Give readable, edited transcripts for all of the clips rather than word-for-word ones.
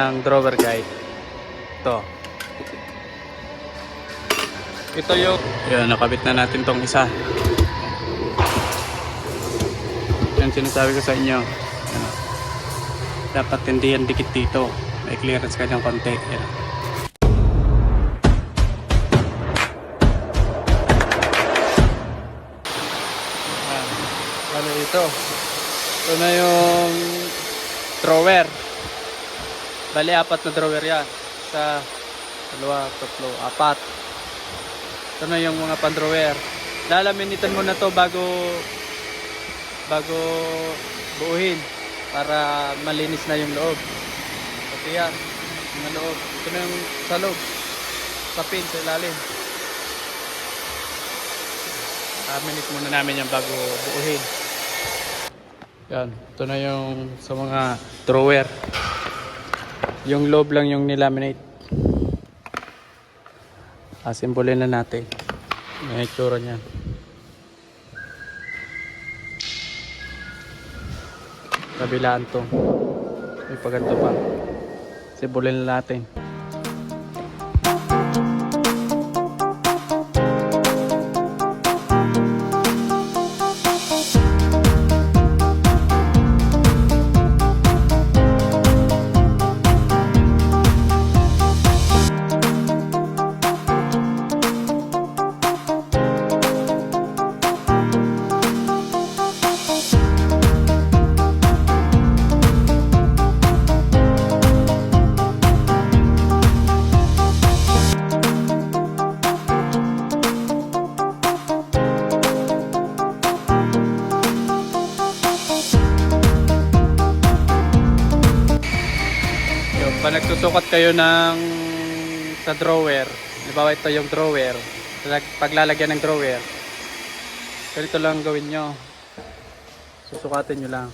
Ang drawer guide. Ito yung nakabit na natin tong isa. Yan sinasabi ko sa inyo. Yan. Dapat hindi yan dikit dito. May clearance kanyang konti. Yan. Ano ito? Ito na yung drawer. Bali, 4 na drawer yan. Isa, 2, 3, 4. Ito na yung mga pan-drawer. Lalaminitan mo na to bago buuhin para malinis na yung loob. Pati yan, yung loob. Ito na yung sa loob. Sa pin, sa ilalim. Laminit muna namin yan bago buuhin. Yan, ito na yung sa mga drawer. Yung loob lang yung nilaminate. Asimbolin na natin. May itsura niyan. Kabilaan to. May paganto pa. Simbolin na natin. Pag nagsusukat kayo ng sa drawer, halimbawa ito yung drawer, paglalagyan ng drawer, ganito lang gawin nyo, susukatin nyo lang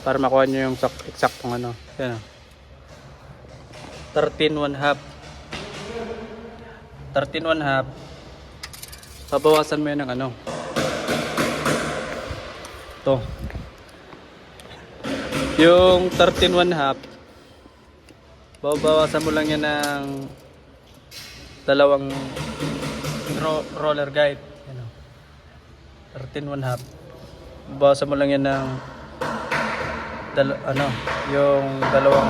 para makuha nyo yung eksaktong ano. Yan, 13.5 pabawasan mo yan ng ano ito, yung 13.5 babawasan mo lang yan ng dalawang roller guide. 13.5. Bawasan mo lang yan ng yung dalawang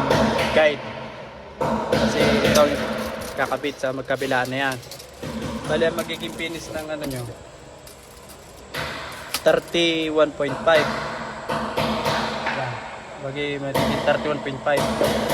guide. Kasi ito kakabit sa magkabilaan na yan. Bali ang magiging finish ng ano nyo 31.5. Magiging 31.5.